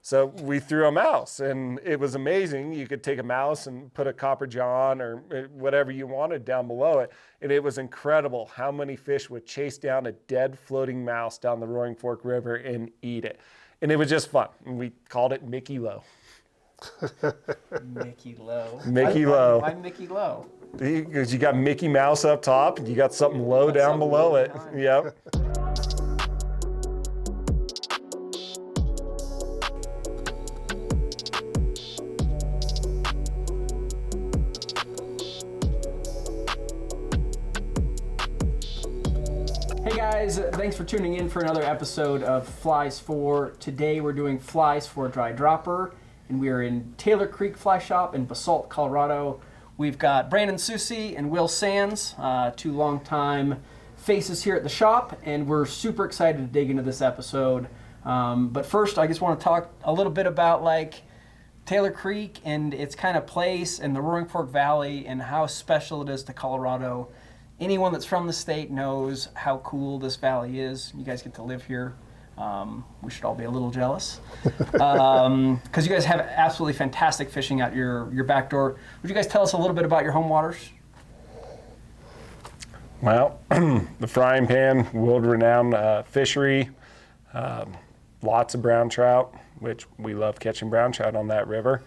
So we threw a mouse, and it was amazing. You could take a mouse and put a copper john or whatever you wanted down below it, and it was incredible how many fish would chase down a dead floating mouse down the Roaring Fork River and eat it. And it was just fun. And we called it Mickey Low. Mickey Low. Mickey Low. Why Mickey Low? Because you got Mickey Mouse up top, and you got something low down below it. Yep. Hey guys, thanks for tuning in for another episode of Flies For. Today we're doing Flies for Dry Dropper, and we are in Taylor Creek Fly Shop in Basalt, Colorado. We've got Brandon Soucie and Will Sands, two longtime faces here at the shop, and we're super excited to dig into this episode. But first, I just want to talk a little bit about Taylor Creek and its kind of place and the Roaring Fork Valley and how special it is to Colorado. Anyone that's from the state knows how cool this valley is. You guys get to live here. We should all be a little jealous because you guys have absolutely fantastic fishing out your back door. Would you guys tell us a little bit about your home waters? Well, the Frying Pan, world-renowned fishery, lots of brown trout, which we love catching brown trout on that river.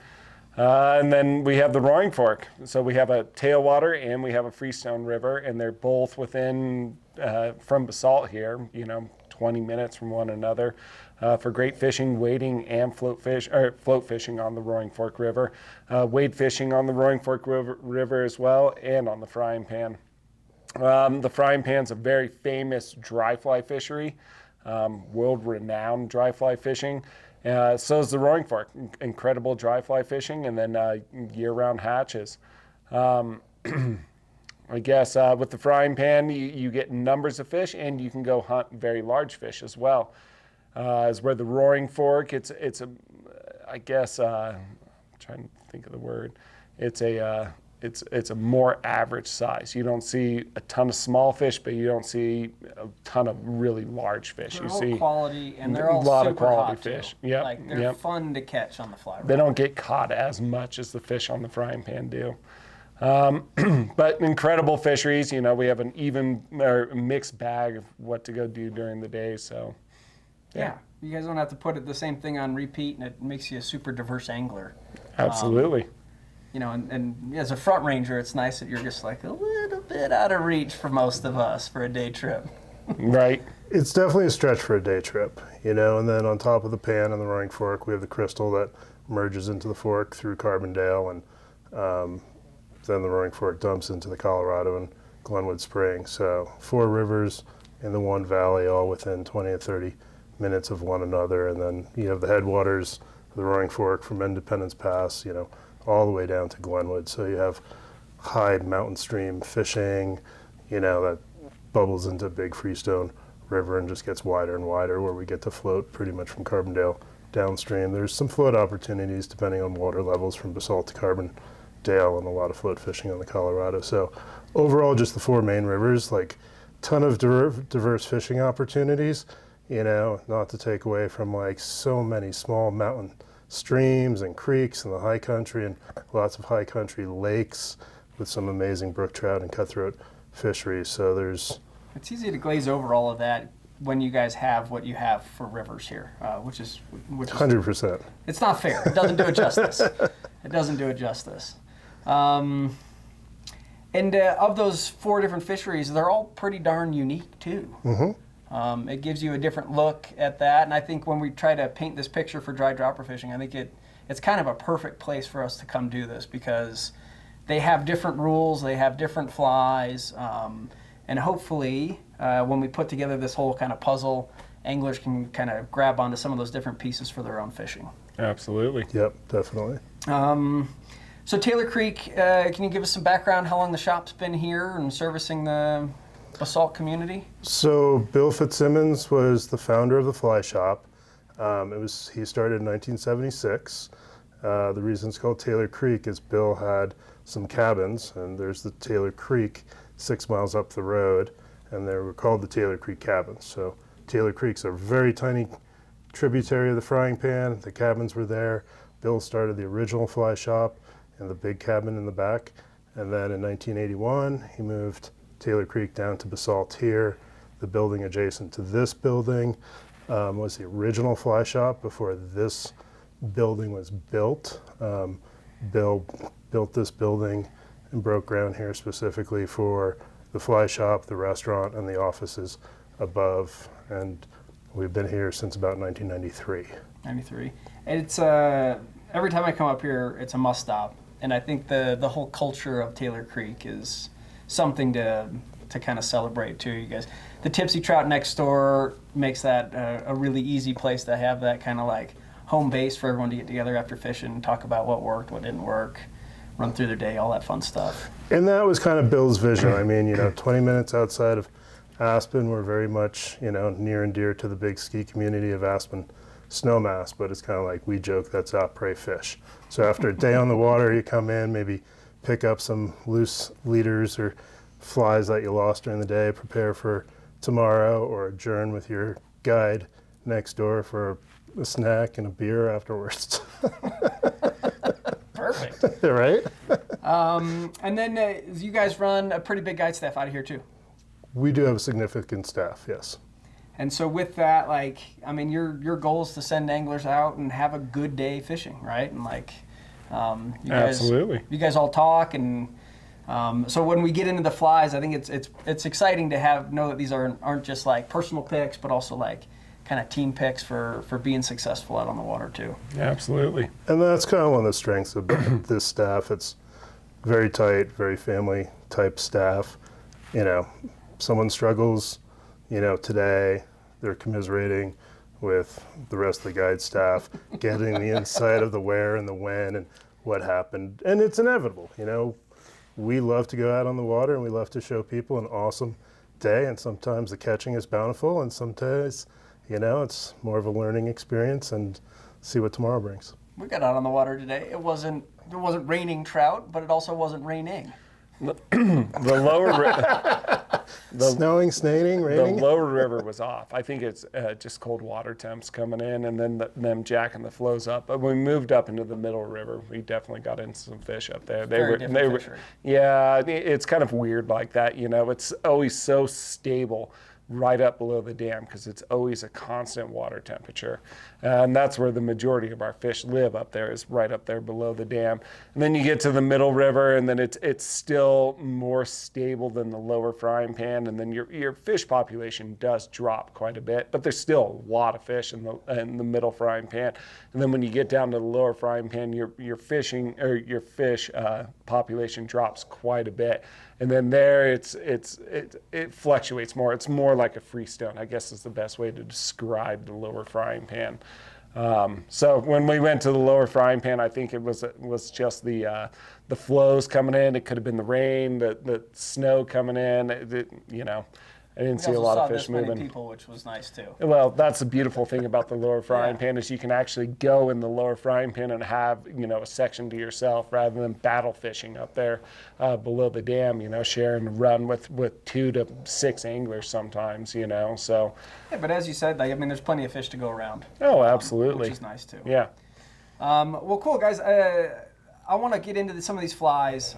And then we have the Roaring Fork. So we have a tailwater and we have a freestone river, and they're both within, from Basalt here, 20 minutes from one another for great fishing, wading, and float fishing on the Roaring Fork River. Wade fishing on the Roaring Fork River as well, and on the Frying Pan. The Frying Pan's a very famous dry fly fishery, world-renowned dry fly fishing. So is the Roaring Fork, incredible dry fly fishing, and then year-round hatches. I guess with the Frying Pan, you get numbers of fish, and you can go hunt very large fish as well. As where the Roaring Fork, it's a, I guess, I'm trying to think of the word. It's a more average size. You don't see a ton of small fish, but you don't see a ton of really large fish. They're you all see quality, and they're all a lot super of quality hot fish. Too. Yep. They're fun to catch on the fly rod. They don't get caught as much as the fish on the Frying Pan do. But incredible fisheries. We have an even or mixed bag of what to go do during the day. So, yeah. You guys don't have to put the same thing on repeat, and it makes you a super diverse angler. Absolutely. And as a front ranger, it's nice that you're just a little bit out of reach for most of us for a day trip. Right. It's definitely a stretch for a day trip, and then on top of the Pan and the Roaring Fork, we have the Crystal that merges into the fork through Carbondale, and then the Roaring Fork dumps into the Colorado and Glenwood Spring. So 4 rivers in the one valley, all within 20 to 30 minutes of one another. And then you have the headwaters of the Roaring Fork from Independence Pass, all the way down to Glenwood. So you have high mountain stream fishing, that bubbles into Big Freestone River and just gets wider and wider, where we get to float pretty much from Carbondale downstream. There's some float opportunities depending on water levels from Basalt to Carbondale, and a lot of float fishing on the Colorado. So overall, just the 4 main rivers, ton of diverse fishing opportunities, not to take away from so many small mountain streams and creeks in the high country, and lots of high country lakes with some amazing brook trout and cutthroat fisheries. So it's easy to glaze over all of that when you guys have what you have for rivers here, which is 100%. It's not fair. It doesn't do it justice. It doesn't do it justice. And of those 4 different fisheries, they're all pretty darn unique too. Mm-hmm. It gives you a different look at that, and I think when we try to paint this picture for dry dropper fishing, I think it's kind of a perfect place for us to come do this, because they have different rules, they have different flies, and hopefully when we put together this whole kind of puzzle, anglers can kind of grab onto some of those different pieces for their own fishing. Absolutely. Yep, definitely. So Taylor Creek, can you give us some background how long the shop's been here and servicing the Basalt community? So Bill Fitzsimmons was the founder of the fly shop. He started in 1976. The reason it's called Taylor Creek is Bill had some cabins, and there's the Taylor Creek 6 miles up the road, and they were called the Taylor Creek cabins. So Taylor Creek's a very tiny tributary of the Frying Pan. The cabins were there. Bill started the original fly shop in the big cabin in the back. And then in 1981, he moved Taylor Creek down to Basalt here. The building adjacent to this building was the original fly shop before this building was built. Bill built this building and broke ground here specifically for the fly shop, the restaurant, and the offices above. And we've been here since about 1993. 93. It's every time I come up here, it's a must stop. And I think the whole culture of Taylor Creek is something to kind of celebrate too. You guys, the Tipsy Trout next door makes that a really easy place to have that kind of like home base for everyone to get together after fishing and talk about what worked, what didn't work, run through their day, all that fun stuff. And that was kind of Bill's vision. I mean, 20 minutes outside of Aspen, we're very much, near and dear to the big ski community of Aspen Snowmass, but it's kind of like we joke that's out prey fish. So after a day on the water, you come in, maybe pick up some loose leaders or flies that you lost during the day, prepare for tomorrow, or adjourn with your guide next door for a snack and a beer afterwards. Perfect. Right? And then you guys run a pretty big guide staff out of here too. We do have a significant staff, yes. And so with that, your goal is to send anglers out and have a good day fishing, right? And Absolutely. You guys all talk, and so when we get into the flies, I think it's exciting to know that these aren't just like personal picks, but also like kind of team picks for being successful out on the water too. Absolutely. And that's kind of one of the strengths of this staff. It's very tight, very family type staff. Someone struggles, today, they're commiserating with the rest of the guide staff, getting the insight of the where and the when and what happened. And it's inevitable, We love to go out on the water and we love to show people an awesome day. And sometimes the catching is bountiful and sometimes, it's more of a learning experience and see what tomorrow brings. We got out on the water today. It wasn't raining trout, but it also wasn't raining. The lower Snowing, snaining, raining. The lower river was off. I think it's just cold water temps coming in, and then them jacking the flows up. But when we moved up into the middle river, we definitely got into some fish up there. They were, yeah. It's kind of weird like that. It's always so stable right up below the dam because it's always a constant water temperature. And that's where the majority of our fish live up there, is right up there below the dam. And then you get to the middle river and then it's still more stable than the lower Frying Pan, and then your fish population does drop quite a bit, but there's still a lot of fish in the middle Frying Pan. And then when you get down to the lower Frying Pan, your fish population drops quite a bit. And then there it fluctuates more. It's more like a freestone, I guess is the best way to describe the lower Frying Pan. So when we went to the lower Frying Pan, I think it was just the flows coming in. It could have been the rain, the snow coming in. I didn't see a lot of fish moving. Many people, which was nice too. Well, that's the beautiful thing about the lower Frying Pan is you can actually go in the lower Frying Pan and have a section to yourself rather than battle fishing up there below the dam. Sharing a run with 2 to 6 anglers sometimes. So. Yeah, but as you said, there's plenty of fish to go around. Oh, absolutely. Which is nice too. Yeah. Well, cool guys. I want to get into some of these flies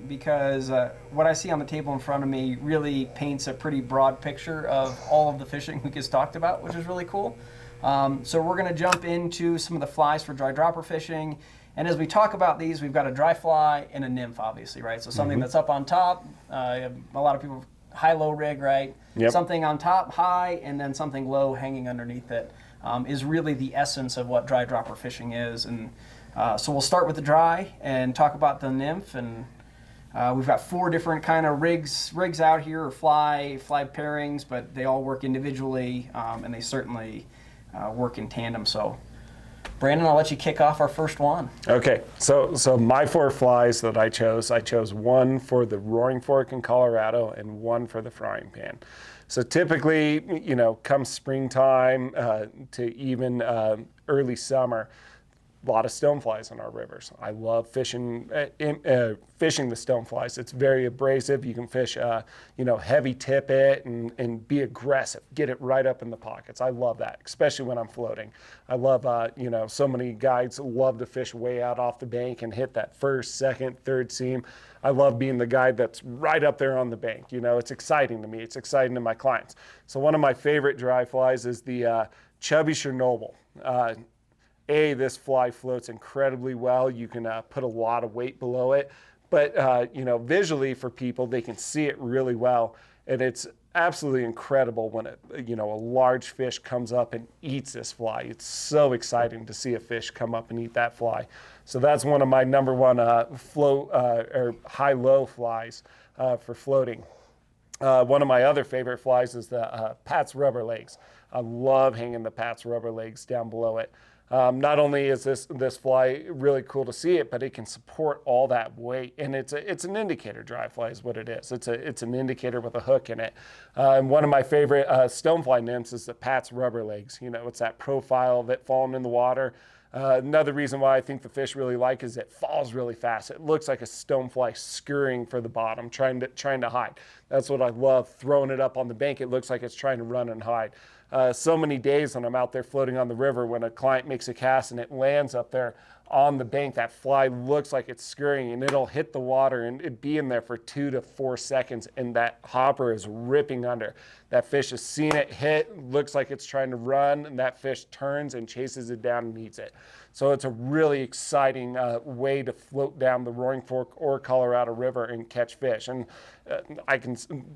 because what I see on the table in front of me really paints a pretty broad picture of all of the fishing we just talked about, which is really cool. So we're going to jump into some of the flies for dry dropper fishing. And as we talk about these, we've got a dry fly and a nymph, obviously, right? So something that's up on top. A lot of people, high-low rig, right? Yep. Something on top, high, and then something low hanging underneath it is really the essence of what dry dropper fishing is. And so we'll start with the dry and talk about the nymph, and we've got 4 different kind of rigs out here, or fly pairings, but they all work individually, and they certainly work in tandem. So Brandon, I'll let you kick off our first one. Okay, so my 4 flies that I chose 1 for the Roaring Fork in Colorado and 1 for the Frying Pan. So typically, come springtime to even early summer, lot of stoneflies in our rivers. I love fishing fishing the stoneflies. It's very abrasive. You can fish, heavy tippet and be aggressive. Get it right up in the pockets. I love that, especially when I'm floating. I love, so many guides love to fish way out off the bank and hit that first, second, third seam. I love being the guide that's right up there on the bank. It's exciting to me. It's exciting to my clients. So one of my favorite dry flies is the chubby Chernobyl. This fly floats incredibly well. You can put a lot of weight below it, but visually for people, they can see it really well, and it's absolutely incredible when a large fish comes up and eats this fly. It's so exciting to see a fish come up and eat that fly. So that's one of my number one or high-low flies for floating. One of my other favorite flies is the Pat's rubber legs. I love hanging the Pat's rubber legs down below it. Not only is this fly really cool to see it, but it can support all that weight, and it's an indicator dry fly is what it is. It's an indicator with a hook in it. And one of my favorite stonefly nymphs is the Pat's rubber legs. It's that profile of it falling in the water. Another reason why I think the fish really like is it falls really fast. It looks like a stonefly scurrying for the bottom, trying to hide. That's what I love, throwing it up on the bank. It looks like it's trying to run and hide. So many days when I'm out there floating on the river, when a client makes a cast and it lands up there on the bank, that fly looks like it's scurrying, and it'll hit the water and it'd be in there for 2 to 4 seconds, and that hopper is ripping under. That fish has seen it hit, looks like it's trying to run, and that fish turns and chases it down and eats it. So it's a really exciting way to float down the Roaring Fork or Colorado River and catch fish. And I can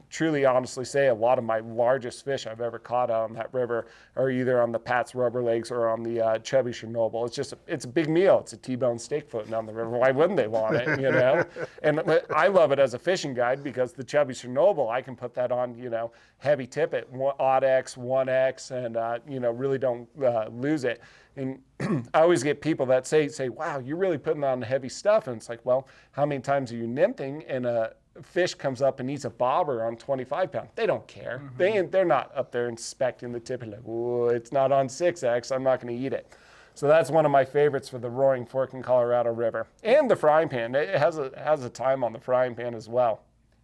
truly honestly say a lot of my largest fish I've ever caught out on that river are either on the Pat's rubber legs or on the chubby Chernobyl. It's a big meal. It's a T-bone steak floating down the river. Why wouldn't they want it, And I love it as a fishing guide because the chubby Chernobyl, I can put that on, heavy tippet, odd X, 1X, and, really don't lose it. And I always get people that say, wow, you're really putting on heavy stuff. And it's like, well, how many times are you nymphing and a fish comes up and eats a bobber on 25 pounds? They don't care. Mm-hmm. They're not up there inspecting the tip and like, oh, it's not on 6X, I'm not going to eat it. So that's one of my favorites for the Roaring Fork and Colorado River. And the frying pan. It has a time on the frying pan as well.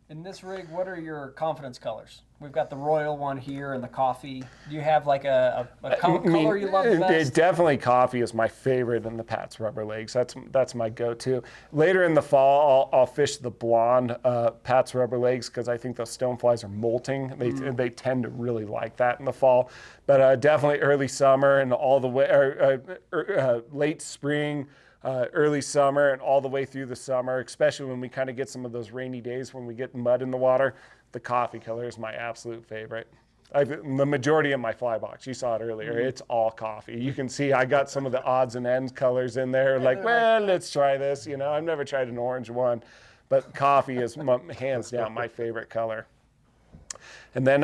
In this rig, what are your confidence colors? We've got the royal one here and the coffee. Do you have like a color you love the best? Definitely coffee is my favorite in the Pat's rubber legs. That's my go-to. Later in the fall, I'll fish the blonde Pat's rubber legs because I think those stoneflies are molting. They tend to really like that in the fall. But definitely early summer and all the way, late spring, early summer and all the way through the summer, especially when we kind of get some of those rainy days when we get mud in the water. The coffee color is my absolute favorite. The majority of my fly box, you saw it earlier, it's all coffee. You can see I got some of the odds and ends colors in there. Like, well, let's try this. I've never tried an orange one, but coffee is hands down my favorite color. And then,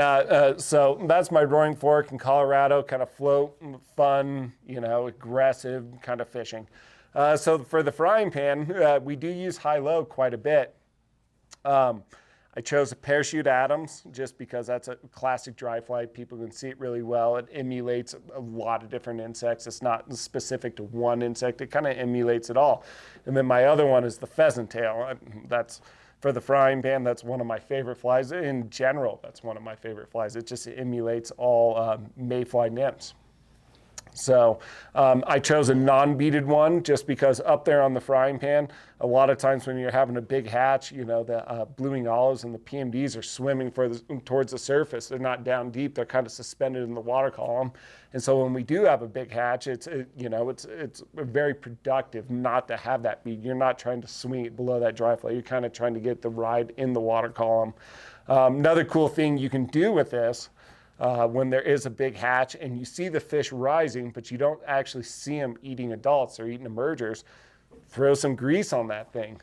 so that's my Roaring Fork in Colorado, kind of float, fun, aggressive kind of fishing. So for the frying pan, we do use high-low quite a bit. I chose a Parachute Adams just because that's a classic dry fly. People can see it really well. It emulates a lot of different insects. It's not specific to one insect. It kind of emulates it all. And then my other one is the pheasant tail. That's for the frying pan. That's one of my favorite flies. In general, that's one of my favorite flies. It just emulates all mayfly nymphs. So I chose a non-beaded one just because up there on the frying pan, a lot of times when you're having a big hatch, the blue-wing olives and the PMDs are swimming towards the surface. They're not down deep. They're kind of suspended in the water column. And so when we do have a big hatch, it's very productive not to have that bead. You're not trying to swing it below that dry fly. You're kind of trying to get the ride in the water column. Another cool thing you can do with this when there is a big hatch and you see the fish rising, but you don't actually see them eating adults or eating emergers, throw some grease on that thing.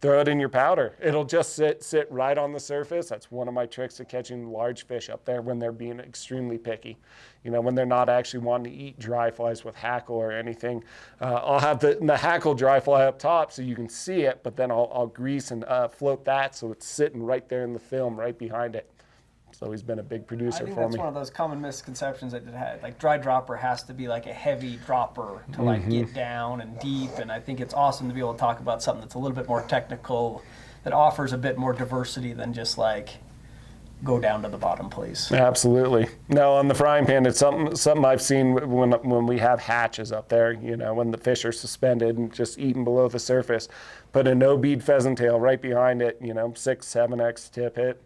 Throw it in your powder. It'll just sit right on the surface. That's one of my tricks to catching large fish up there when they're being extremely picky. When they're not actually wanting to eat dry flies with hackle or anything. I'll have the hackle dry fly up top so you can see it, but then I'll grease and float that so it's sitting right there in the film right behind it. So he's been a big I producer think for that's me. one of those common misconceptions that it had. Like dry dropper has to be like a heavy dropper to like get down and deep. And I think it's awesome to be able to talk about something that's a little bit more technical, that offers a bit more diversity than just like go down to the bottom, please. Absolutely. No, on the frying pan, it's something I've seen when we have hatches up there, you know, when the fish are suspended and just eating below the surface. Put a no bead pheasant tail right behind it, you know, 6, 7x tip hit.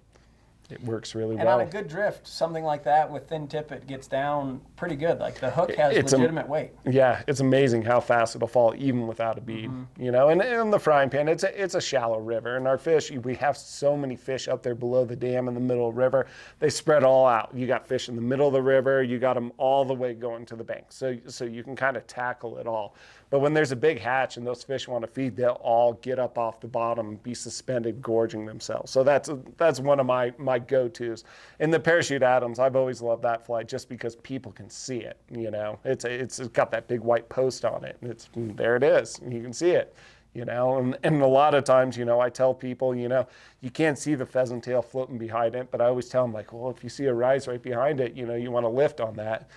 It works really And well. on a good drift, something like that with thin tippet gets down pretty good. Like the hook has It's legitimate weight. Yeah, it's amazing how fast it'll fall even without a bead. You know, and in the frying pan, it's a shallow river, and our fish, we have so many fish up there below the dam in the middle of the river. They spread all out. You got fish in the middle of the river. You got them all the way going to the bank. So you can kind of tackle it all. But when there's a big hatch and those fish want to feed, they'll all get up off the bottom and be suspended, gorging themselves. So that's one of my go-tos. In the Parachute Adams, I've always loved that fly just because people can see it. You know, it's got that big white post on it. There it is. You can see it. You know, and a lot of times, you know, I tell people, you know, you can't see the pheasant tail floating behind it, but I always tell them, like, well, if you see a rise right behind it, you know, you want to lift on that.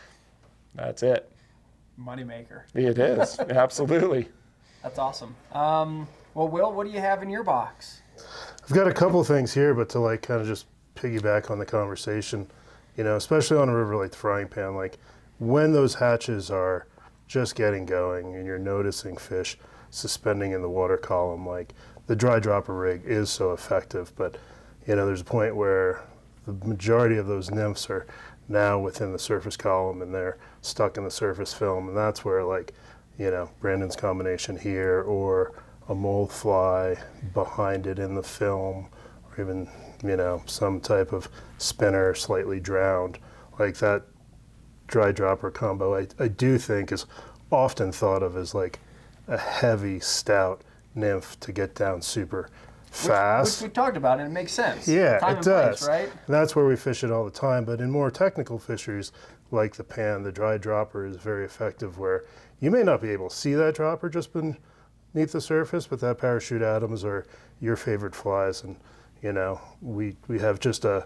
That's it. Moneymaker. It is, absolutely. That's awesome. Well, Will, what do you have in your box? I've got a couple things here, but to like kind of just piggyback on the conversation, you know, especially on a river like the Frying Pan, like when those hatches are just getting going and you're noticing fish suspending in the water column, like the dry dropper rig is so effective, but you know, there's a point where the majority of those nymphs are now within the surface column and they're stuck in the surface film, and that's where, like, you know, Brandon's combination here or a mold fly behind it in the film, or even, you know, some type of spinner slightly drowned, like that dry dropper combo, I do think is often thought of as like a heavy, stout nymph to get down super fast. Which we talked about, and it makes sense. Yeah, Time it and does. place, right? And that's where we fish it all the time. But in more technical fisheries, like the pan, the dry dropper is very effective, where you may not be able to see that dropper just beneath the surface, but that Parachute Adams are your favorite flies. And, you know, we have just a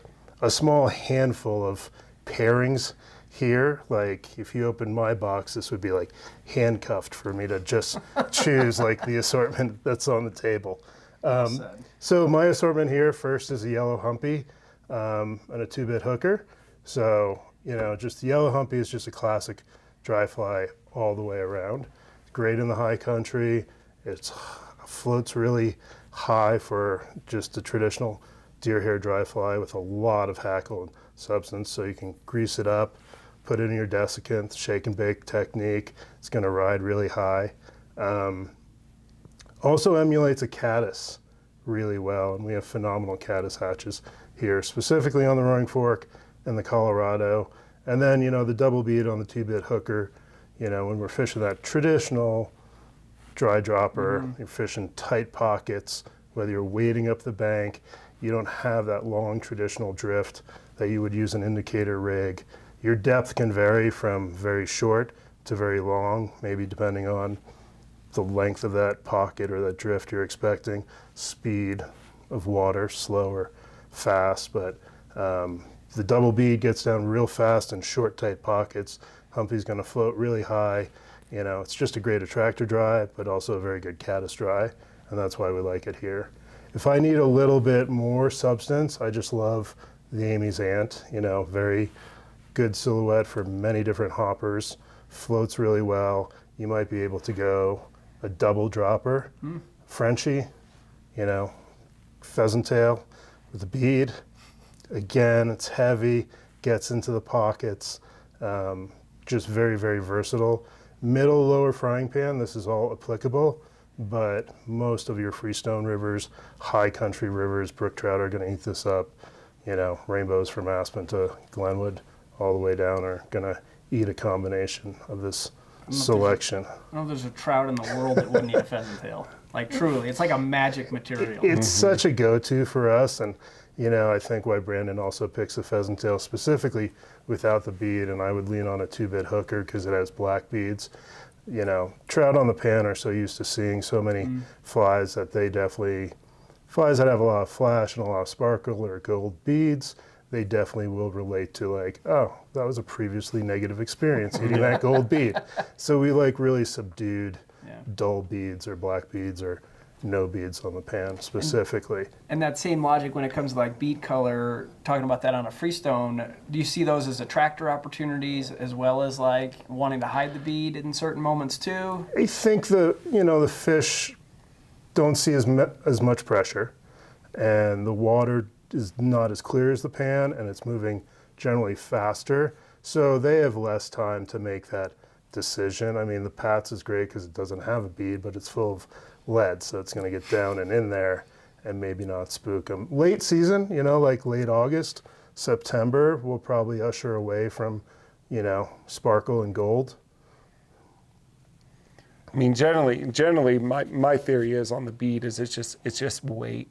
small handful of pairings here. Like, if you open my box, this would be like handcuffed for me to just choose like the assortment that's on the table. So my assortment here first is a yellow humpy and a 2-bit hooker. So, you know, just the yellow humpy is just a classic dry fly all the way around. Great in the high country. It floats really high for just a traditional deer hair dry fly with a lot of hackle and substance. So you can grease it up, put it in your desiccant, shake and bake technique. It's going to ride really high. Also emulates a caddis really well, and we have phenomenal caddis hatches here, specifically on the Roaring Fork and the Colorado. And then, you know, the double bead on the 2-bit hooker, you know, when we're fishing that traditional dry dropper, you're fishing tight pockets, whether you're wading up the bank, you don't have that long traditional drift that you would use an indicator rig. Your depth can vary from very short to very long, maybe depending on the length of that pocket or that drift you're expecting, speed of water, slow or fast. But the double bead gets down real fast in short, tight pockets. Humpy's going to float really high. You know, it's just a great attractor dry, but also a very good caddis dry, and that's why we like it here. If I need a little bit more substance, I just love the Amy's Ant. You know, very good silhouette for many different hoppers, floats really well. You might be able to go a double dropper, Frenchie, you know, pheasant tail with a bead. Again, it's heavy, gets into the pockets, just very, very versatile. Middle, lower frying pan, this is all applicable, but most of your freestone rivers, high country rivers, brook trout are going to eat this up. You know, rainbows from Aspen to Glenwood all the way down are going to eat a combination of this selection. I don't know if there's a trout in the world that wouldn't eat a pheasant tail. Like, truly, it's like a magic material. It's such a go-to for us, and you know, I think why Brandon also picks a pheasant tail specifically without the bead, and I would lean on a 2-bit hooker because it has black beads. You know, trout on the pan are so used to seeing so many flies that they definitely, flies that have a lot of flash and a lot of sparkle or gold beads, they definitely will relate to like, oh, that was a previously negative experience eating that gold bead. So we like really subdued dull beads or black beads or no beads on the pan specifically. And that same logic when it comes to like bead color, talking about that on a freestone, do you see those as attractor opportunities as well as like wanting to hide the bead in certain moments too? I think the fish don't see as much pressure, and the water is not as clear as the pan, and it's moving generally faster, so they have less time to make that decision. I mean, the Pats is great because it doesn't have a bead, but it's full of lead, so it's going to get down and in there and maybe not spook them. Late season, like late August, September, we'll probably usher away from, sparkle and gold. I mean, generally, my theory is on the bead is it's just weight.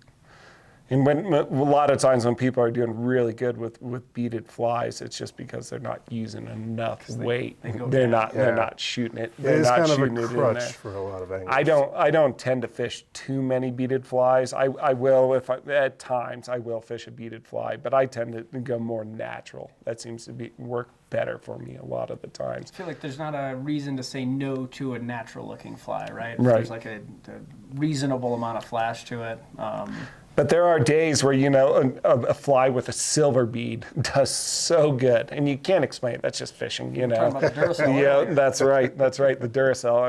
And when a lot of times when people are doing really good with beaded flies, it's just because they're not using enough weight. They're not shooting it. They're It's not kind of shooting a it in crutch there. for a lot of anglers. I don't tend to fish too many beaded flies. I will at times I will fish a beaded fly, but I tend to go more natural. That seems to work better for me a lot of the times. I feel like there's not a reason to say no to a natural looking fly, right? Right. There's like a reasonable amount of flash to it. But there are days where, a fly with a silver bead does so good. And you can't explain it. That's just fishing, Talking about the Duracell. Yeah, that's right. That's right. The Duracell. I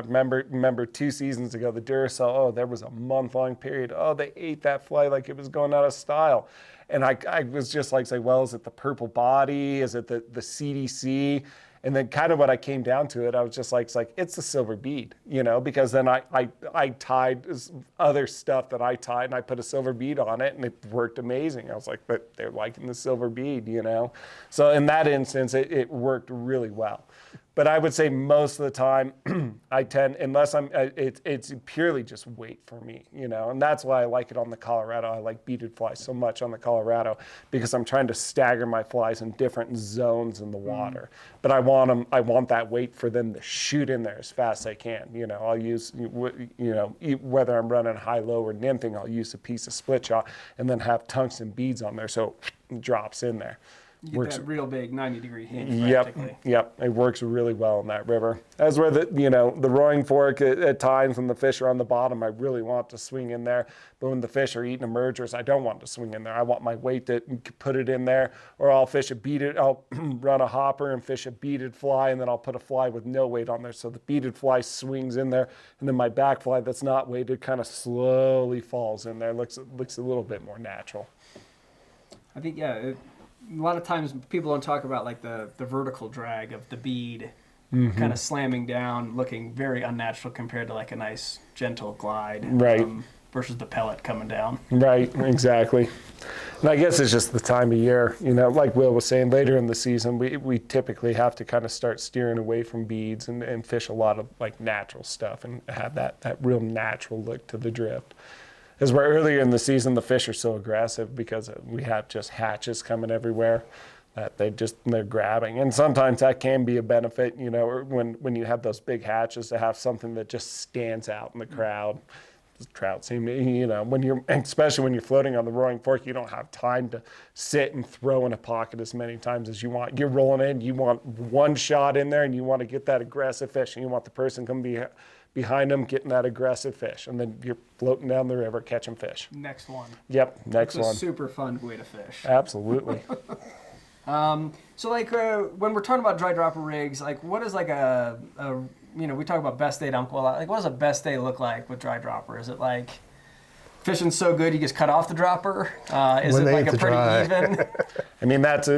remember 2 seasons ago, the Duracell, there was a month-long period. Oh, they ate that fly like it was going out of style. And I was just like, well, is it the purple body? Is it the CDC? And then kind of what I came down to it, I was just like, it's the silver bead, because then I tied other stuff that I tied and I put a silver bead on it and it worked amazing. I was like, but they're liking the silver bead, So in that instance, it worked really well. But I would say most of the time, I tend, unless it's purely just weight for me, and that's why I like it on the Colorado. I like beaded flies so much on the Colorado because I'm trying to stagger my flies in different zones in the water. But I want that weight for them to shoot in there as fast as I can. I'll use, whether I'm running high, low, or nymphing, I'll use a piece of split shot and then have tungsten beads on there so it drops in there. You get that real big 90-degree hinge practically. Yep. It works really well in that river. As where the roaring fork at times when the fish are on the bottom, I really want to swing in there. But when the fish are eating emergers, I don't want to swing in there. I want my weight to put it in there, or I'll fish I'll run a hopper and fish a beaded fly, and then I'll put a fly with no weight on there. So the beaded fly swings in there, and then my back fly that's not weighted kind of slowly falls in there. It looks a little bit more natural. I think, a lot of times people don't talk about like the vertical drag of the bead kind of slamming down, looking very unnatural compared to like a nice gentle glide. Right. Versus the pellet coming down. Right, exactly. And I guess it's just the time of year. Like Will was saying, later in the season, we typically have to kind of start steering away from beads and fish a lot of like natural stuff and have that real natural look to the drift. As where earlier in the season, the fish are so aggressive because we have just hatches coming everywhere that they're grabbing. And sometimes that can be a benefit, when you have those big hatches, to have something that just stands out in the crowd. The trout seem to, especially when you're floating on the roaring fork, you don't have time to sit and throw in a pocket as many times as you want. You're rolling in, you want one shot in there and you want to get that aggressive fish and you want the person come behind them getting that aggressive fish, and then you're floating down the river catching fish. Next one. Yep, next one. It's a super fun way to fish. Absolutely. So like when we're talking about dry dropper rigs, like what is like we talk about best day at Umpqua. Like what does a best day look like with dry dropper? Is it like fishing's so good you just cut off the dropper? Is it like a pretty even? I mean, that's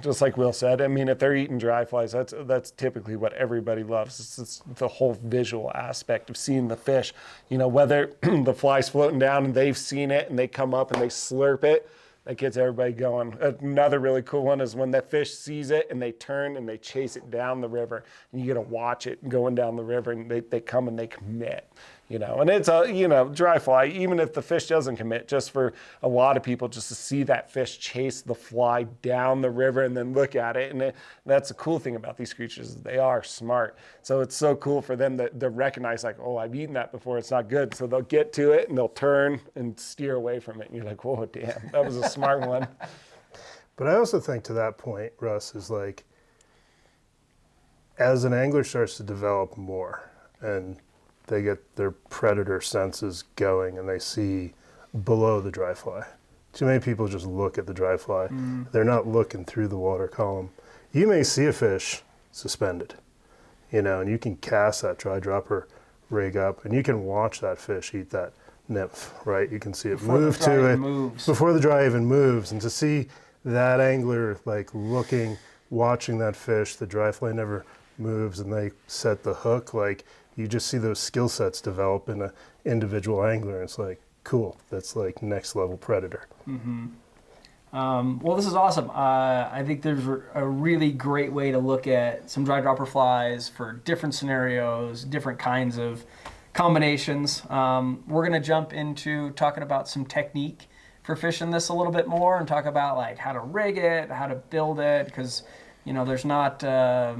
just like Will said. I mean, if they're eating dry flies, that's typically what everybody loves. It's the whole visual aspect of seeing the fish. Whether the fly's floating down and they've seen it and they come up and they slurp it, that gets everybody going. Another really cool one is when that fish sees it and they turn and they chase it down the river, and you get to watch it going down the river, and they come and they commit. And it's a, dry fly, even if the fish doesn't commit, just for a lot of people, just to see that fish chase the fly down the river and then look at it. And that's the cool thing about these creatures, is they are smart. So it's so cool for them to recognize, like, oh, I've eaten that before, it's not good. So they'll get to it and they'll turn and steer away from it. And you're like, whoa, damn, that was a smart one. But I also think to that point, Russ, is like, as an angler starts to develop more and they get their predator senses going and they see below the dry fly. Too many people just look at the dry fly. They're not looking through the water column. You may see a fish suspended, and you can cast that dry dropper rig up and you can watch that fish eat that nymph, right? You can see it move to it before the dry even moves. And to see that angler like looking, watching that fish, the dry fly never moves and they set the hook, like you just see those skill sets develop in an individual angler. And it's like, cool, that's like next level predator. Well, this is awesome. I think there's a really great way to look at some dry dropper flies for different scenarios, different kinds of combinations. We're going to jump into talking about some technique for fishing this a little bit more and talk about like how to rig it, how to build it, because there's a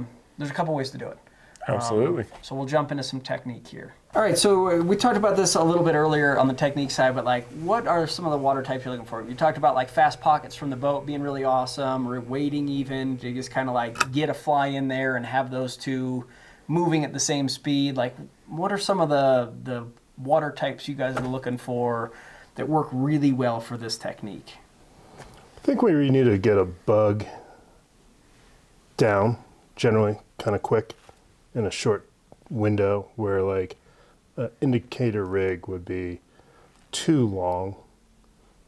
couple ways to do it. Absolutely. So we'll jump into some technique here. All right, so we talked about this a little bit earlier on the technique side, but like, what are some of the water types you're looking for? You talked about like fast pockets from the boat being really awesome, or waiting even to just kind of like get a fly in there and have those two moving at the same speed. Like, what are some of the water types you guys are looking for that work really well for this technique? I think we need to get a bug down, generally kind of quick, in a short window where like an indicator rig would be too long.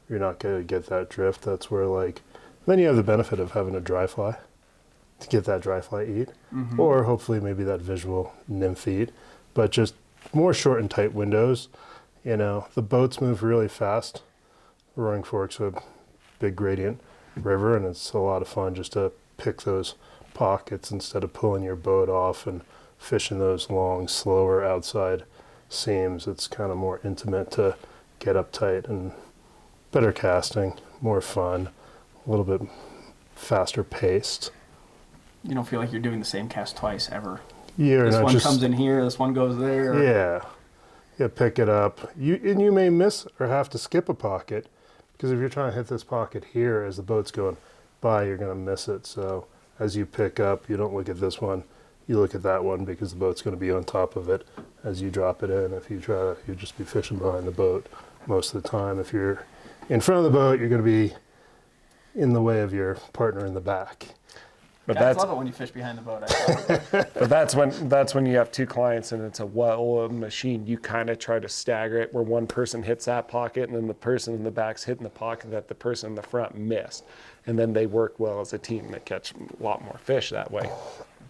You're not going to get that drift. That's where like, then you have the benefit of having a dry fly to get that dry fly eat, or hopefully maybe that visual nymph eat, but just more short and tight windows. The boats move really fast. Roaring Fork's a big gradient river, and it's a lot of fun just to pick those pockets instead of pulling your boat off and fishing those long, slower outside seams. It's kind of more intimate to get uptight and better casting, more fun, a little bit faster paced. You don't feel like you're doing the same cast twice ever. Yeah, this one comes in here, this one goes there. Yeah, pick it up. You may miss or have to skip a pocket, because if you're trying to hit this pocket here as the boat's going by, you're going to miss it. So as you pick up, you don't look at this one, you look at that one, because the boat's going to be on top of it as you drop it in. If you try, you'll just be fishing behind the boat most of the time. If you're in front of the boat, you're going to be in the way of your partner in the back. But I love it when you fish behind the boat. But that's when you have two clients and it's a well-oiled machine. You kind of try to stagger it where one person hits that pocket and then the person in the back's hitting the pocket that the person in the front missed, and then they work well as a team. They catch a lot more fish that way.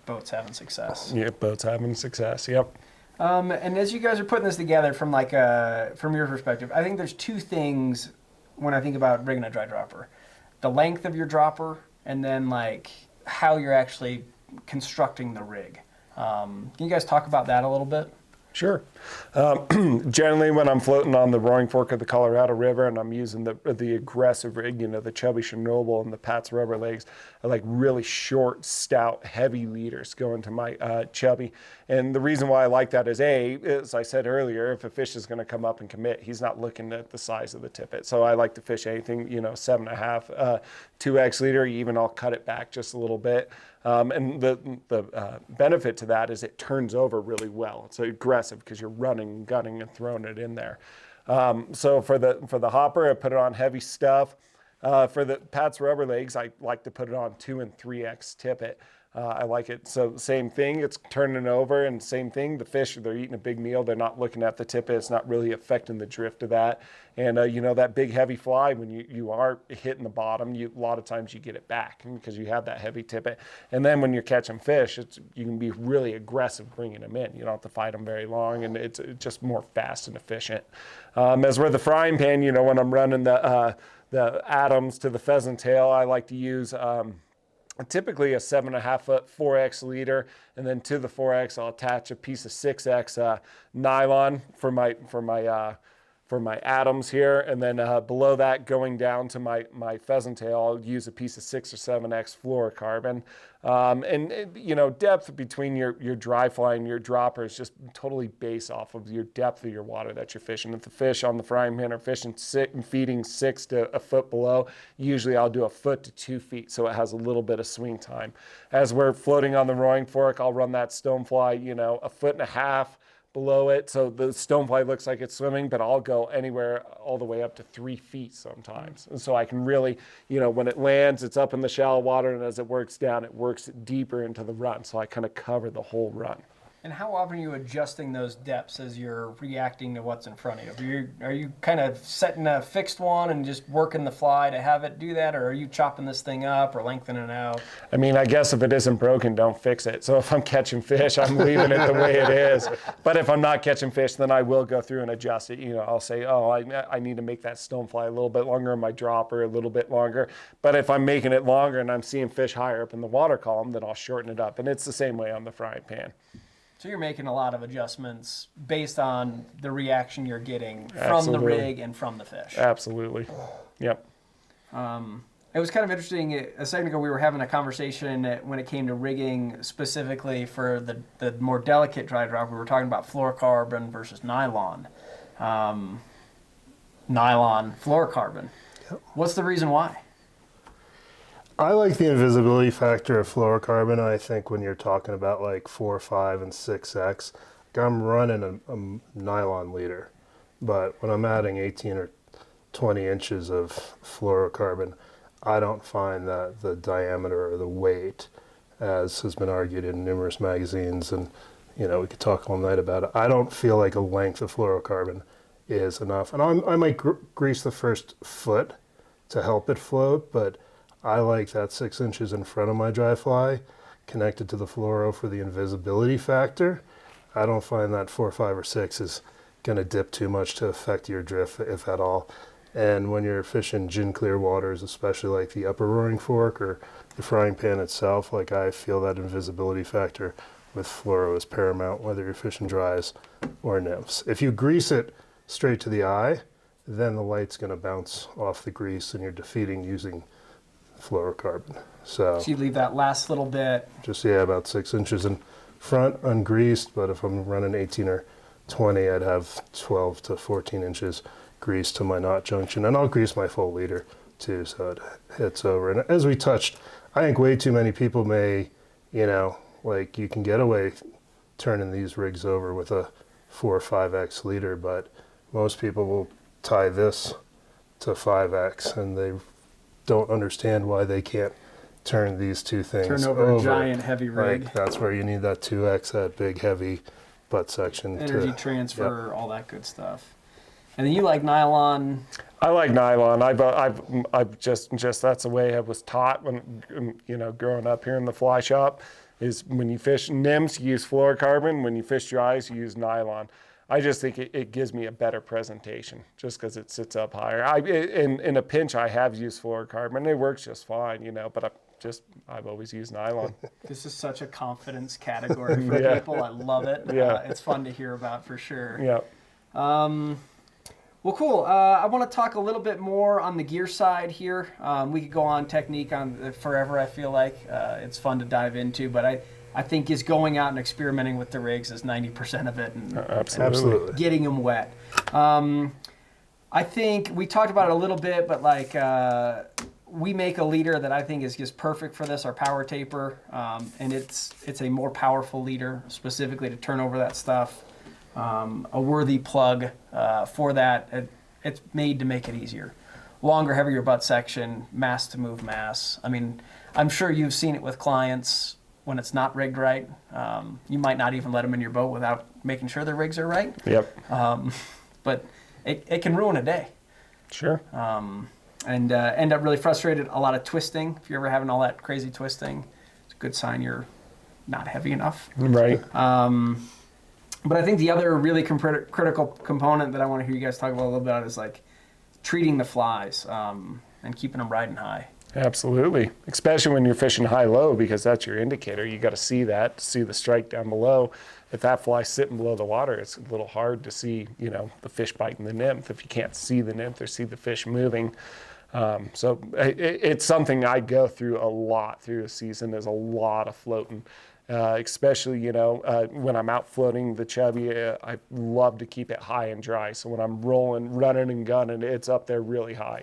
Boats having success. Yeah, boats having success. Yep. And as you guys are putting this together from from your perspective, I think there's two things when I think about rigging a dry dropper: the length of your dropper, and then like how you're actually constructing the rig. Can you guys talk about that a little bit? Sure. Generally, when I'm floating on the Roaring Fork of the Colorado River and I'm using the aggressive rig, the Chubby Chernobyl and the Pat's rubber legs, I like really short, stout, heavy leaders going to my Chubby. And the reason why I like that is, as I said earlier, if a fish is going to come up and commit, he's not looking at the size of the tippet. So I like to fish anything, 7.5, 2X leader, even I'll cut it back just a little bit. And the benefit to that is it turns over really well. It's aggressive because you're running, gunning, and throwing it in there. So for the hopper, I put it on heavy stuff. For the Pat's rubber legs, I like to put it on 2 and 3X tippet. I like it. So same thing, it's turning over, and same thing, the fish, they're eating a big meal, they're not looking at the tippet, it's not really affecting the drift of that. And that big heavy fly, when you are hitting the bottom, a lot of times you get it back because you have that heavy tippet. And then when you're catching fish, you can be really aggressive bringing them in. You don't have to fight them very long, and it's just more fast and efficient. As with the frying pan, when I'm running the Adams to the pheasant tail, I like to use typically a 7.5 foot 4X leader, and then to the 4X I'll attach a piece of 6X nylon for for my atoms here, and then below that, going down to my pheasant tail, I'll use a piece of 6 or 7x fluorocarbon. Depth between your dry fly and your dropper is just totally based off of your depth of your water that you're fishing. If the fish on the frying pan are feeding 6 to a foot below, usually I'll do a foot to 2 feet, so it has a little bit of swing time. As we're floating on the rowing fork, I'll run that stonefly, a foot and a half below it, so the stonefly looks like it's swimming, but I'll go anywhere all the way up to 3 feet sometimes. And so I can really, when it lands, it's up in the shallow water, and as it works down, it works deeper into the run, so I kind of cover the whole run. And how often are you adjusting those depths as you're reacting to what's in front of you? Are you kind of setting a fixed one and just working the fly to have it do that, or are you chopping this thing up or lengthening it out? I mean, I guess if it isn't broken, don't fix it. So if I'm catching fish, I'm leaving it the way it is. But if I'm not catching fish, then I will go through and adjust it. I'll say, I need to make that stonefly a little bit longer, and my dropper a little bit longer. But if I'm making it longer and I'm seeing fish higher up in the water column, then I'll shorten it up. And it's the same way on the frying pan. So you're making a lot of adjustments based on the reaction you're getting from Absolutely. the rig and from the fish. Absolutely. Yep. It was kind of interesting. A second ago, we were having a conversation when it came to rigging specifically for the more delicate dry drop. We were talking about fluorocarbon versus nylon. Nylon, fluorocarbon. Yep. What's the reason why? I like the invisibility factor of fluorocarbon. I think when you're talking about like 4, 5, and 6x, I'm running a nylon leader. But when I'm adding 18 or 20 inches of fluorocarbon, I don't find that the diameter or the weight, as has been argued in numerous magazines, and we could talk all night about it. I don't feel like a length of fluorocarbon is enough. And I might grease the first foot to help it float, but I like that 6 inches in front of my dry fly connected to the fluoro for the invisibility factor. I don't find that 4, 5, or 6 is going to dip too much to affect your drift, if at all. And when you're fishing gin clear waters, especially like the upper roaring fork or the frying pan itself, like I feel that invisibility factor with fluoro is paramount, whether you're fishing dries or nymphs. If you grease it straight to the eye, then the light's going to bounce off the grease and you're defeating using fluorocarbon. So you leave that last little bit. Just, about 6 inches in front, ungreased, but if I'm running 18 or 20, I'd have 12 to 14 inches greased to my knot junction. And I'll grease my full leader too, so it hits over. And as we touched, I think way too many people may, you can get away turning these rigs over with a 4 or 5x leader, but most people will tie this to 5x, and they don't understand why they can't turn these two things over. A giant heavy rig. That's where you need that 2x, that big heavy butt section. Energy transfer, all that good stuff. And then you like nylon. I like nylon. I've just that's the way I was taught when growing up here in the fly shop. Is when you fish nymphs, you use fluorocarbon. When you fish dries, you use nylon. I just think it gives me a better presentation just because it sits up higher. In a pinch, I have used fluorocarbon. It works just fine, but I've always used nylon. This is such a confidence category for people. I love it. Yeah. It's fun to hear about for sure. Yeah. Well, cool. I want to talk a little bit more on the gear side here. We could go on technique on forever, I feel like. It's fun to dive into, but I think is going out and experimenting with the rigs is 90% of it, and, Absolutely. and getting them wet. I think we talked about it a little bit, but we make a leader that I think is just perfect for this, our power taper, and it's a more powerful leader specifically to turn over that stuff. A worthy plug for that. It's made to make it easier. Longer, heavier butt section, mass to move mass. I mean, I'm sure you've seen it with clients when it's not rigged right. You might not even let them in your boat without making sure their rigs are right. Yep. But it can ruin a day. Sure. And end up really frustrated. A lot of twisting. If you're ever having all that crazy twisting, it's a good sign you're not heavy enough. Right. But I think the other really critical component that I want to hear you guys talk about a little bit is treating the flies and keeping them riding high. Absolutely, especially when you're fishing high-low, because that's your indicator. You got to see that, to see the strike down below. If that fly's sitting below the water, it's a little hard to see, the fish biting the nymph if you can't see the nymph or see the fish moving. So it's something I go through a lot through the season. There's a lot of floating, especially, when I'm out floating the chubby, I love to keep it high and dry. So when I'm rolling, running and gunning, it's up there really high,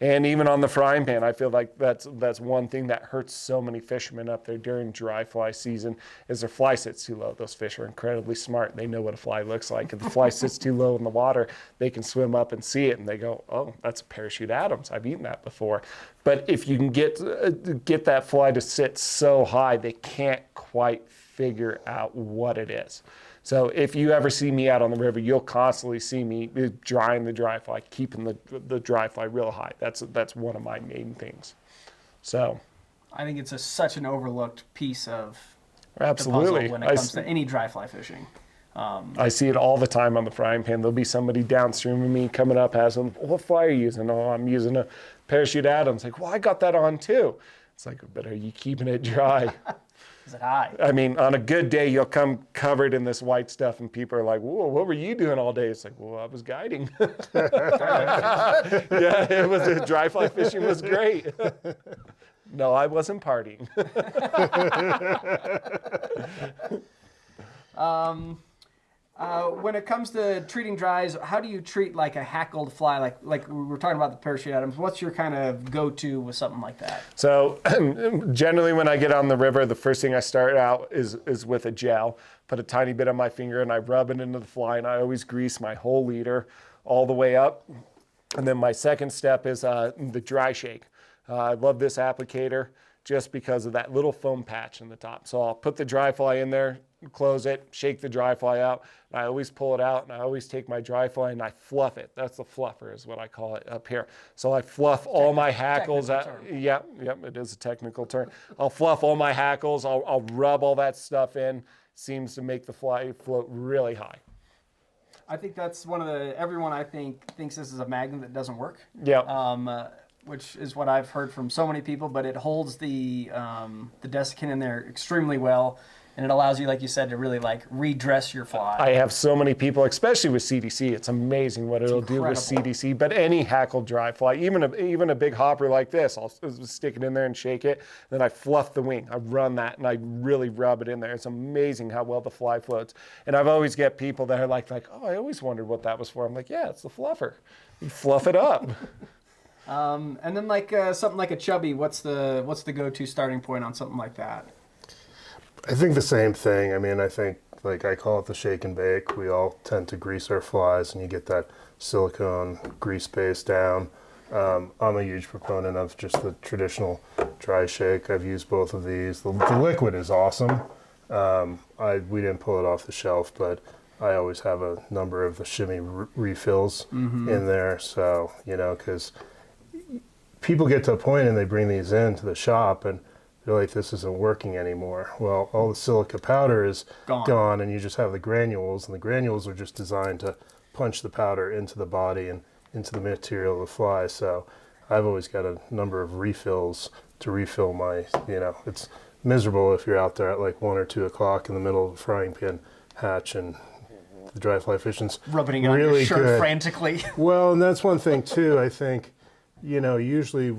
And even on the frying pan, I feel like that's one thing that hurts so many fishermen up there during dry fly season is their fly sits too low. Those fish are incredibly smart. They know what a fly looks like. If the fly sits too low in the water, they can swim up and see it, and they go, oh, that's a parachute Adams. I've eaten that before. But if you can get that fly to sit so high, they can't quite figure out what it is. So if you ever see me out on the river, you'll constantly see me drying the dry fly, keeping the dry fly real high. That's one of my main things. So I think it's such an overlooked piece of absolutely the puzzle when it comes to any dry fly fishing. I see it all the time on the frying pan. There'll be somebody downstream of me coming up, asking, what fly are you using? Oh, I'm using a parachute Adams. Like, well, I got that on too. It's like, but are you keeping it dry? Is it high? I mean, on a good day, you'll come covered in this white stuff, and people are like, whoa, what were you doing all day? It's like, well, I was guiding. Yeah, it was dry fly fishing was great. No, I wasn't partying. When it comes to treating dries, how do you treat like a hackled fly? Like we were talking about the parachute Adams. What's your kind of go-to with something like that? So generally when I get on the river, the first thing I start out is with a gel. Put a tiny bit on my finger and I rub it into the fly, and I always grease my whole leader all the way up. And then my second step is the dry shake. I love this applicator just because of that little foam patch in the top. So I'll put the dry fly in there, close it, shake the dry fly out. And I always pull it out, and I always take my dry fly and I fluff it. That's the fluffer is what I call it up here. So I fluff all my hackles out. Yep, it is a technical term. I'll fluff all my hackles. I'll rub all that stuff in. Seems to make the fly float really high. I think that's everyone I think thinks this is a magnet that doesn't work. Yeah. Which is what I've heard from so many people, but it holds the desiccant in there extremely well, and it allows you, like you said, to really like redress your fly. I have so many people, especially with CDC. It's amazing what it'll do with CDC. But any hackled dry fly, even a big hopper like this, I'll stick it in there and shake it. Then I fluff the wing. I run that and I really rub it in there. It's amazing how well the fly floats. And I've always get people that are like, oh, I always wondered what that was for. I'm like, yeah, it's the fluffer. You fluff it up. And then like something like a chubby, what's the go-to starting point on something like that? I think the same thing. I mean, I think, like I call it the shake and bake. We all tend to grease our flies, and you get that silicone grease base down. I'm a huge proponent of just the traditional dry shake. I've used both of these. The liquid is awesome. We didn't pull it off the shelf, but I always have a number of the shimmy refills in there. So, because people get to a point and they bring these into the shop and they're like, this isn't working anymore. Well, all the silica powder is gone, and you just have the granules, and the granules are just designed to punch the powder into the body and into the material of the fly. So I've always got a number of refills to refill my, it's miserable if you're out there at like 1 or 2 o'clock in the middle of a frying pan hatch and the dry fly fishing's rubbing it really on your shirt good. Frantically. Well, and that's one thing too. I think, usually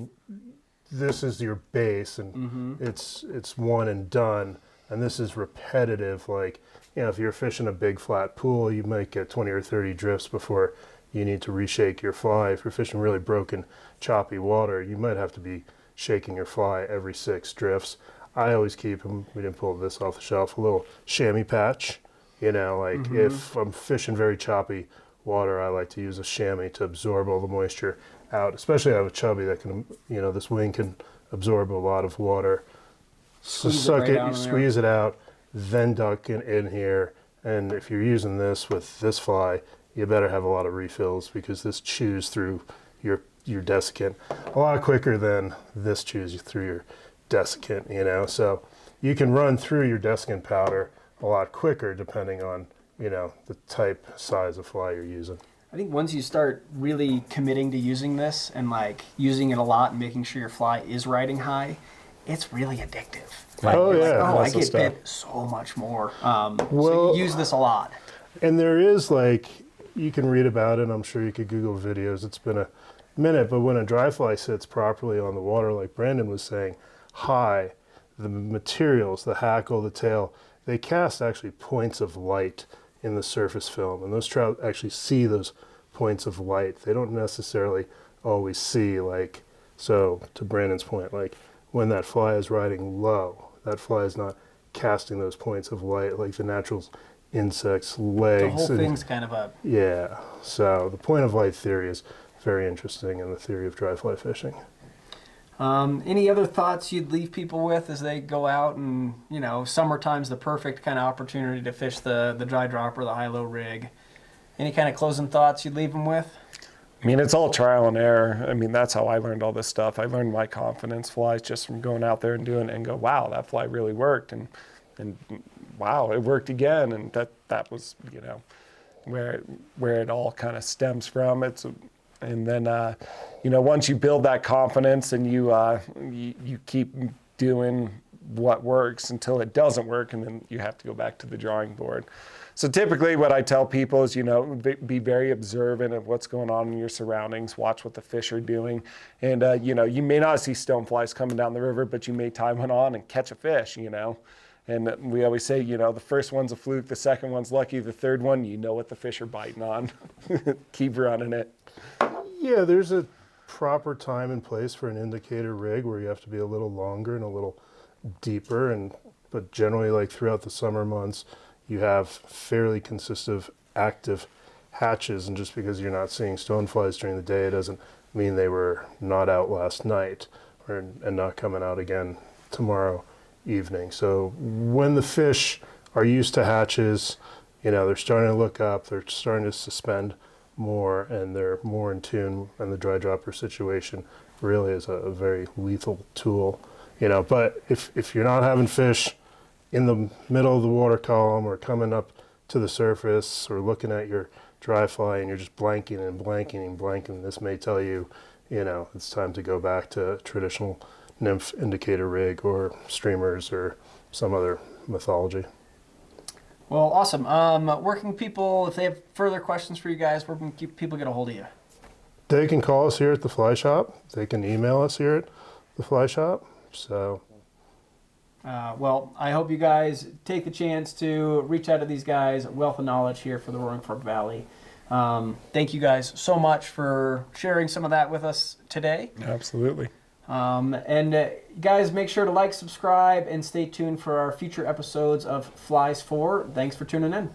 this is your base, and it's one and done, and this is repetitive. Like, if you're fishing a big flat pool, you might get 20 or 30 drifts before you need to reshake your fly. If you're fishing really broken, choppy water, you might have to be shaking your fly every 6 drifts. I always keep them, we didn't pull this off the shelf, a little chamois patch. If I'm fishing very choppy water, I like to use a chamois to absorb all the moisture out, especially out of a chubby that can, this wing can absorb a lot of water. So suck it, squeeze it out, then duck in here. And if you're using this with this fly, you better have a lot of refills, because this chews through your desiccant a lot quicker than this chews through your desiccant, So you can run through your desiccant powder a lot quicker depending on, the type, size of fly you're using. I think once you start really committing to using this and like using it a lot and making sure your fly is riding high, it's really addictive. Like, Oh, you're yeah. Like, oh, I Lots of get stuff. bit so much more. So Well- you use this a lot. And there is like, you can read about it. I'm sure you could Google videos. It's been a minute, but when a dry fly sits properly on the water, like Brandon was saying, high, the materials, the hackle, the tail, they cast actually points of light in the surface film. And those trout actually see those points of light. They don't necessarily always see, like, so to Brandon's point, like when that fly is riding low, that fly is not casting those points of light like the natural insects' legs. The whole and- thing's kind of a yeah, so the point of light theory is very interesting in the theory of dry fly fishing. Any other thoughts you'd leave people with as they go out and, you know, summertime's the perfect kind of opportunity to fish the dry dropper, the high-low rig. Any kind of closing thoughts you'd leave them with? I mean, it's all trial and error. I mean, that's how I learned all this stuff. I learned my confidence flies just from going out there and doing it and go, wow, that fly really worked. And wow, it worked again. And that was, you know, where it all kind of stems from. And then, you know, once you build that confidence and you keep doing what works until it doesn't work, and then you have to go back to the drawing board. So typically what I tell people is, you know, be very observant of what's going on in your surroundings, watch what the fish are doing. And, you know, you may not see stoneflies coming down the river, but you may tie one on and catch a fish, you know. And we always say, you know, the first one's a fluke, the second one's lucky, the third one, you know what the fish are biting on. Keep running it. Yeah, there's a proper time and place for an indicator rig where you have to be a little longer and a little deeper, but generally, like throughout the summer months, you have fairly consistent active hatches, and just because you're not seeing stoneflies during the day, it doesn't mean they were not out last night and not coming out again tomorrow evening. So when the fish are used to hatches, you know, they're starting to look up, they're starting to suspend more, and they're more in tune, and the dry dropper situation really is a very lethal tool, you know. But if you're not having fish in the middle of the water column or coming up to the surface or looking at your dry fly and you're just blanking and blanking and blanking, this may tell you, you know, it's time to go back to traditional nymph indicator rig or streamers or some other mythology. Well, awesome. Where can people, if they have further questions for you guys, where can people get a hold of you? They can call us here at the Fly Shop. They can email us here at the Fly Shop. So, well, I hope you guys take the chance to reach out to these guys. A wealth of knowledge here for the Roaring Fork Valley. Thank you guys so much for sharing some of that with us today. Absolutely. Guys, make sure to like, subscribe, and stay tuned for our future episodes of Flies 4. Thanks for tuning in.